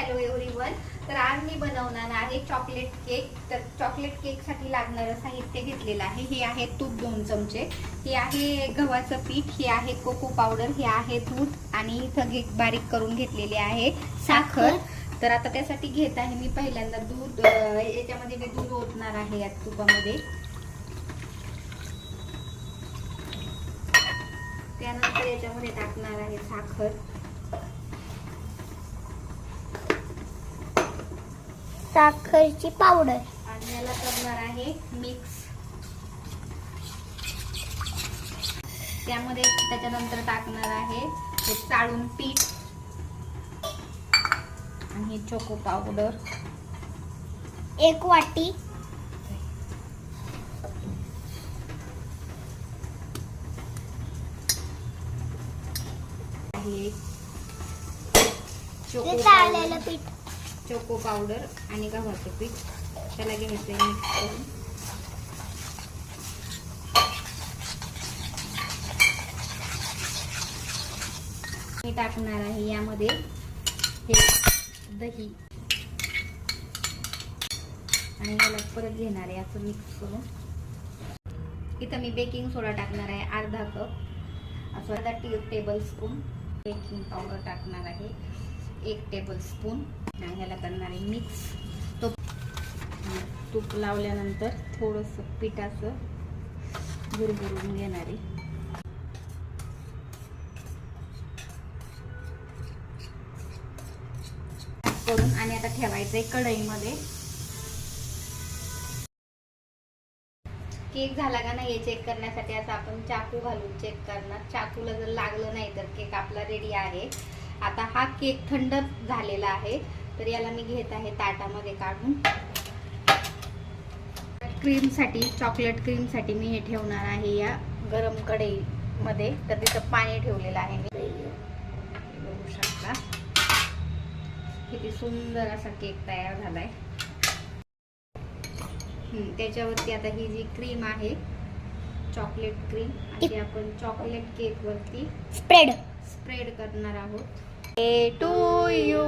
Hello everyone. तर आज मी बनवणार आहे चॉकलेट केक. तर चॉकलेट केक साठी लागणारं साहित्य घेतलेलं आहे. हे आहे तूप 2 चमचे, हे आहे गव्हाचं पीठ, हे आहे कोको पावडर, हे आहे दूध आणि इथं बारीक करून घेतलेले आहे साखर. तर आता त्यासाठी घेत आहे मी पहिल्यांदा दूध. याच्यामध्ये मी दूध ओतणार आहे या तुपामध्ये. त्यानंतर याच्यामध्ये टाकणार आहे साखर, साखरची पावडर आणि याला करणार आहे मिक्स. त्यामध्ये त्याच्यानंतर टाकणार आहे हे चाळून पीठ आणि चोको पावडर 1 वाटी, चाळलेलं पीठ, चोको पावडर आणि गव्हाचं पीठ. त्याला घ्यायचं मिक्स करून. मी टाकणार आहे यामध्ये हे दही आणि याला परत घेणार आहे असं मिक्स करून. इथं मी बेकिंग सोडा टाकणार आहे अर्धा कप, असं अर्धा टेबल स्पून. बेकिंग पावडर टाकणार आहे 1 टेबल स्पून आणि ह्याला करणार आहे मिक्स. तूप लावल्यानंतर थोडंसं पिठाचं भुरभुरून घेणार आहे. करून आणि आता ठेवायचंय कढईमध्ये. केक झाला का नाही हे चेक करण्यासाठी असं आपण चाकू घालून चेक करणार. चाकूला जर लागलं नाही तर केक आपला रेडी आहे. आता हा केक थंड झालेला आहे, तर याला मी घेत आहे ताटामध्ये काढून. क्रीमसाठी, चॉकलेट क्रीमसाठी मी हे ठेवणार आहे या गरम कढईमध्ये. तर तिथं पाणी ठेवलेलं आहे मी, बघू शकता. किती सुंदर असा केक तयार झालाय. त्याच्यावरती आता ही जी क्रीम आहे चॉकलेट क्रीम, आणि आपण चॉकलेट केक वरती स्प्रेड करणार आहोत. To you